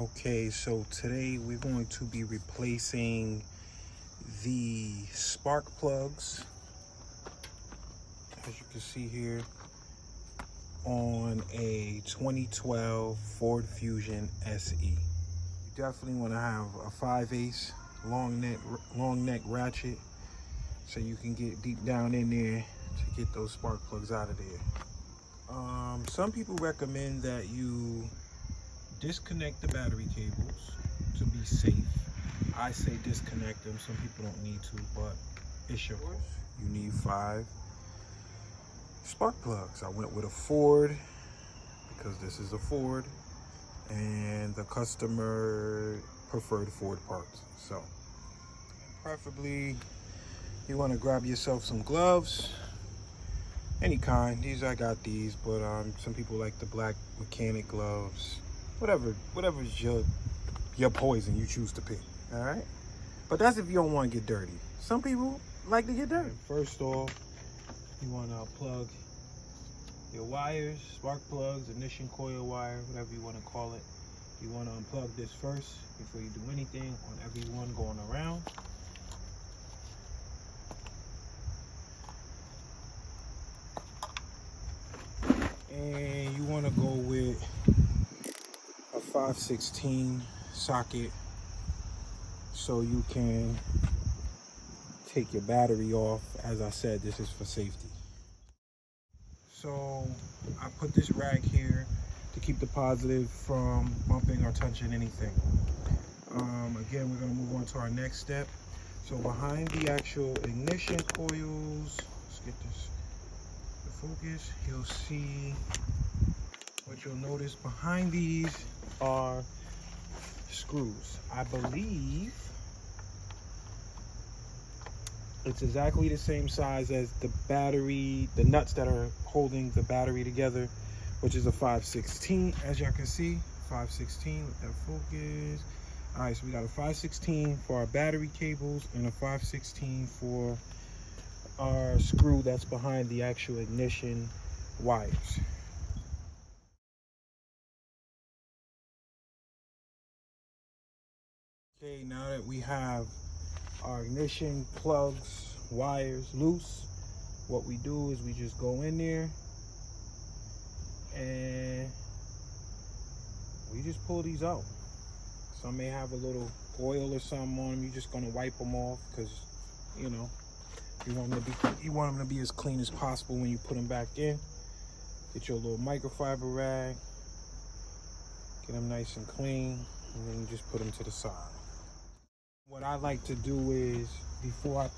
Okay, so today we're going to be replacing the spark plugs, as you can see here, on a 2012 Ford Fusion SE. You definitely want to have a 5/8 long neck ratchet so you can get deep down in there to get those spark plugs out of there. Some people recommend that you disconnect the battery cables to be safe. I say disconnect them. Some people don't need to, but it's your choice. You need 5 spark plugs. I went with a Ford because this is a Ford and the customer preferred Ford parts. So preferably you want to grab yourself some gloves, any kind. I got these, but some people like the black mechanic gloves. Whatever's your poison you choose to pick. All right, but that's if you don't want to get dirty. Some people like to get dirty. First off, you want to plug your wires, spark plugs, ignition coil wire, whatever you want to call it. You want to unplug this first before you do anything on every one going around. And you want to go with a 5/16 socket so you can take your battery off. As I said, this is for safety. So I put this rag here to keep the positive from bumping or touching anything. Again, we're going to move on to our next step. So behind the actual ignition coils, let's get this to focus. You'll see, what you'll notice behind these are screws. I believe it's exactly the same size as the battery, the nuts that are holding the battery together, which is a 5/16, as y'all can see. 5/16, let that focus. All right, so we got a 5/16 for our battery cables and a 5/16 for our screw that's behind the actual ignition wires. Okay, now that we have our ignition plugs, wires loose, what we do is we just go in there and we just pull these out. Some may have a little oil or something on them. You're just gonna wipe them off because, you know, you want them to be as clean as possible when you put them back in. Get your little microfiber rag, get them nice and clean, and then you just put them to the side. What I like to do is, before I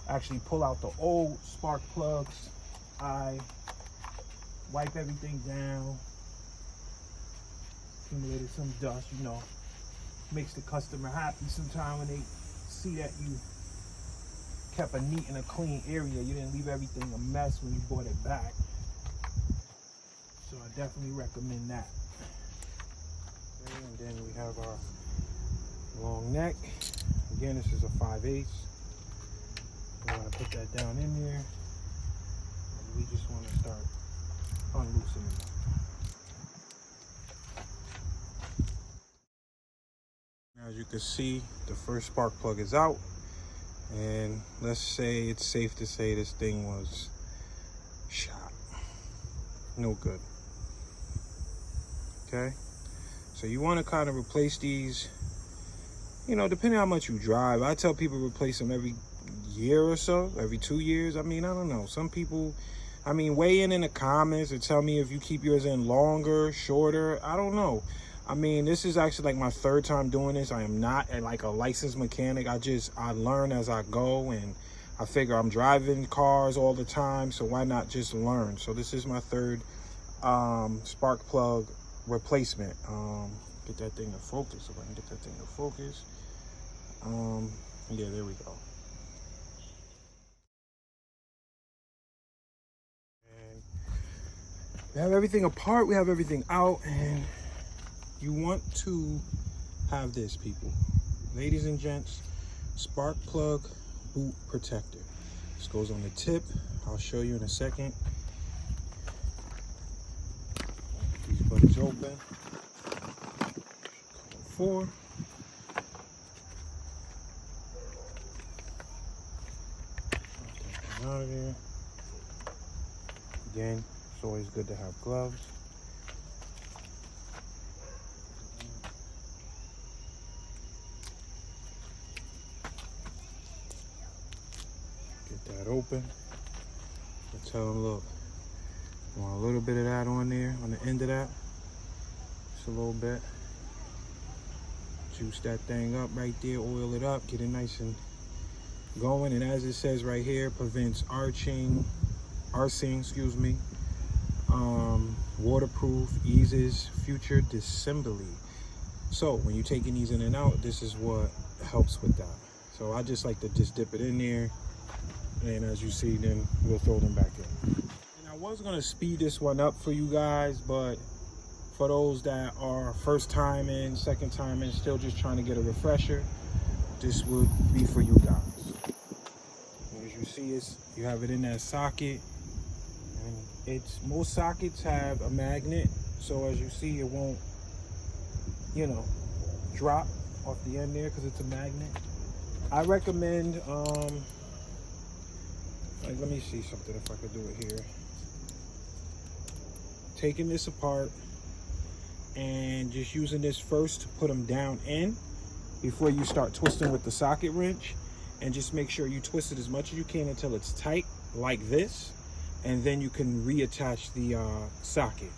actually pull out the old spark plugs, I wipe everything down. Accumulated some dust, you know, makes the customer happy sometimes when they see that you kept a neat and a clean area. You didn't leave everything a mess when you brought it back. So I definitely recommend that. Okay, and then we have our long neck. Again, this is a 5/8. We want to put that down in there, and we just want to start unloosening it. Now, as you can see, the first spark plug is out, and let's say it's safe to say this thing was shot. No good. Okay, so you want to kind of replace these, you know, depending on how much you drive. I tell people replace them every year or so, every 2 years. I mean, I don't know. Some people, I mean, weigh in the comments and tell me if you keep yours in longer, shorter. I don't know. I mean, this is actually like my 3rd time doing this. I am not like a licensed mechanic. I learn as I go, and I figure I'm driving cars all the time, so why not just learn? So this is my 3rd spark plug replacement. Get that thing to focus. If I can get that thing to focus. Yeah, there we go. And we have everything apart, we have everything out, and you want to have this, people. Ladies and gents, spark plug boot protector. This goes on the tip. I'll show you in a second. These buttons open. before. Take that out of there. Again, it's always good to have gloves. Get that open. I tell them, look, you want a little bit of that on there, on the end of that. Just a little bit. Juice that thing up right there, oil it up, get it nice and going. And as it says right here, prevents arcing, excuse me. Waterproof, eases future disassembly. So when you're taking these in and out, this is what helps with that. So I just like to just dip it in there, and as you see, then we'll throw them back in. And I was gonna speed this one up for you guys, but for those that are first time in, second time in, still just trying to get a refresher, this would be for you guys. As you see, you have it in that socket. And most sockets have a magnet, so as you see, it won't, you know, drop off the end there because it's a magnet. I recommend, like, let me see something if I could do it here. Taking this apart and just using this first to put them down in before you start twisting with the socket wrench, and just make sure you twist it as much as you can until it's tight like this, and then you can reattach the socket.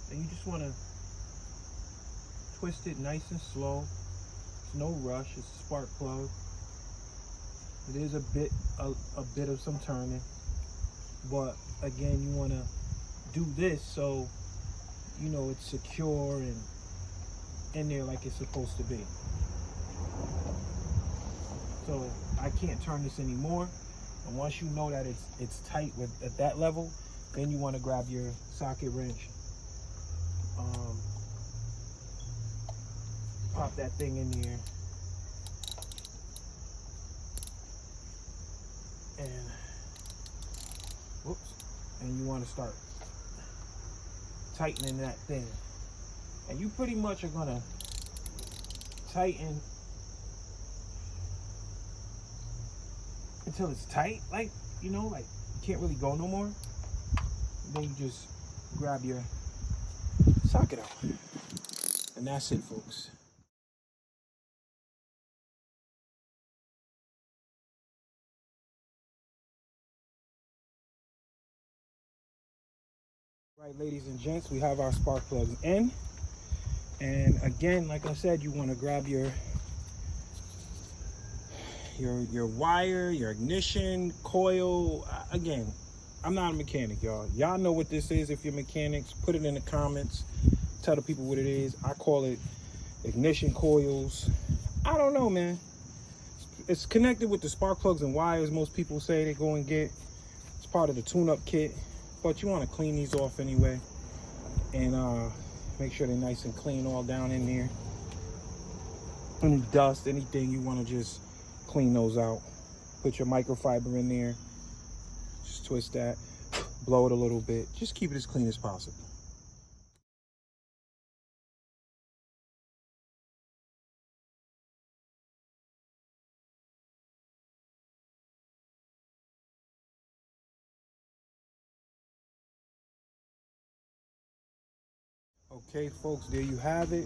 And you just want to twist it nice and slow. It's no rush. It's a spark plug. It is a bit of some turning, but again, you want to do this so you know it's secure and in there like it's supposed to be. So I can't turn this anymore. And once you know that it's tight at that level, then you want to grab your socket wrench. Pop that thing in there, and whoops, and you want to start tightening that thing. And you pretty much are gonna tighten until it's tight, like, you know, like you can't really go no more. And then you just grab your socket out, and that's it, folks. Right, ladies and gents, we have our spark plugs in, and again, like I said, you want to grab your wire, your ignition coil. Again, I'm not a mechanic, y'all. Y'all know what this is. If you're mechanics, put it in the comments. Tell the people what it is. I call it ignition coils. I don't know, man. It's connected with the spark plugs and wires most people say they go and get. It's part of the tune-up kit. But you want to clean these off anyway, and make sure they're nice and clean all down in there. Any dust, anything, you want to just clean those out. Put your microfiber in there, just twist that, blow it a little bit, just keep it as clean as possible. Okay, folks, there you have it.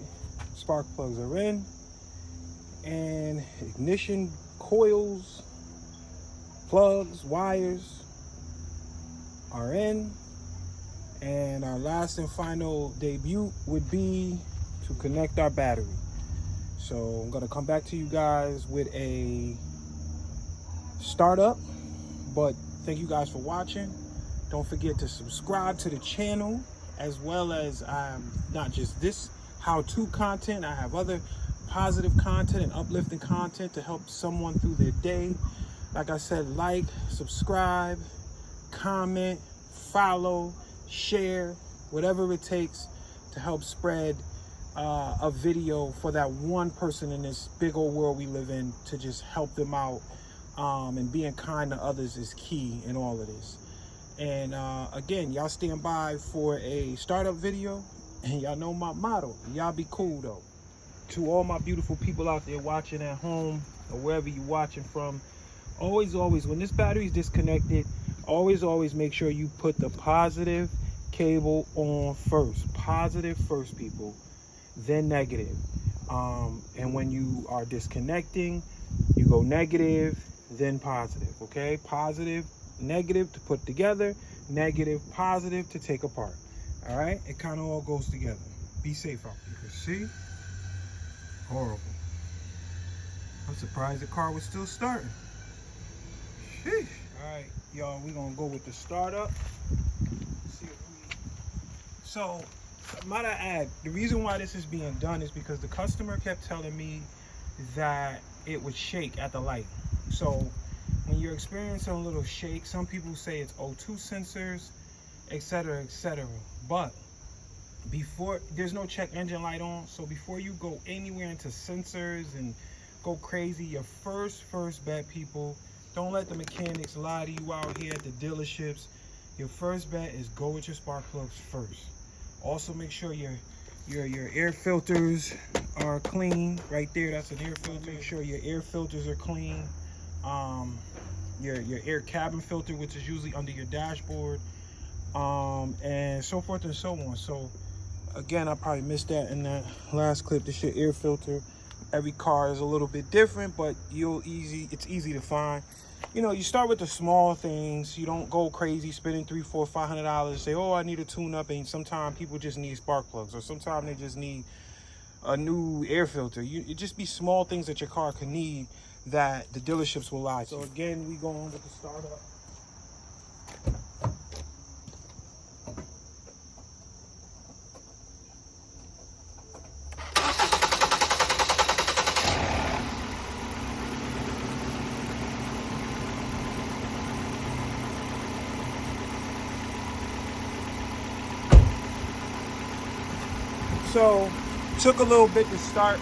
Spark plugs are in, and ignition coils, plugs, wires are in. And our last and final debut would be to connect our battery. So I'm gonna come back to you guys with a startup, but thank you guys for watching. Don't forget to subscribe to the channel, as well as not just this how-to content. I have other positive content and uplifting content to help someone through their day. Like I said, like, subscribe, comment, follow, share, whatever it takes to help spread a video for that one person in this big old world we live in, to just help them out. And being kind to others is key in all of this. And again, y'all stand by for a startup video, and y'all know my motto: y'all be cool though. To all my beautiful people out there watching at home or wherever you're watching from, always when this battery is disconnected, always make sure you put the positive cable on first. Positive first, people, then negative. And when you are disconnecting, you go negative, then positive. Okay, positive, negative to put together, negative, positive to take apart. All right, it kind of all goes together. Be safe out there. See, horrible. I'm surprised the car was still starting. Sheesh. All right, y'all, we're gonna go with the startup. So, might I add, the reason why this is being done is because the customer kept telling me that it would shake at the light. So when you're experiencing a little shake, some people say it's O2 sensors, etc., etc. But before, there's no check engine light on, so before you go anywhere into sensors and go crazy, your first bet, people, don't let the mechanics lie to you out here at the dealerships. Your first bet is go with your spark plugs first. Also, make sure your air filters are clean. Right there, that's an air filter. Make sure your air filters are clean. Your air cabin filter, which is usually under your dashboard, and so forth and so on. So again, I probably missed that in that last clip. This your air filter. Every car is a little bit different, but it's easy to find. You know, you start with the small things. You don't go crazy spending $300, $400, $500. Say, oh, I need a tune-up. And sometimes people just need spark plugs, or sometimes they just need a new air filter. It just be small things that your car can need that the dealerships will lie to. So again, we go on with the startup. So took a little bit to start,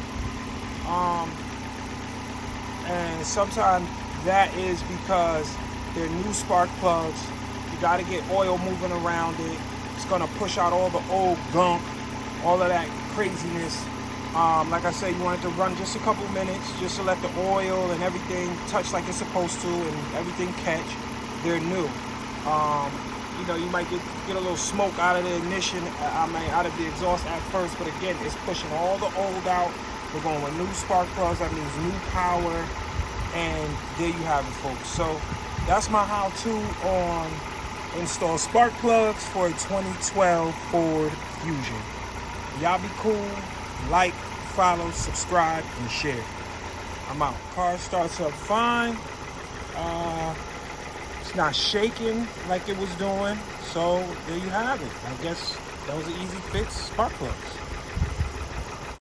and sometimes that is because they're new spark plugs. You got to get oil moving around it. It's gonna push out all the old gunk, all of that craziness. Like I said, you want it to run just a couple minutes, just to let the oil and everything touch like it's supposed to, and everything catch. They're new. You know, you might get a little smoke out of the ignition, out of the exhaust at first, but again, it's pushing all the old out. We're going with new spark plugs. That means new power, and there you have it, folks. So that's my how-to on install spark plugs for a 2012 Ford Fusion. Y'all be cool. Like, follow, subscribe, and share. I'm out. Car starts up fine. It's not shaking like it was doing. So there you have it. I guess that was an easy fix. Spark plugs.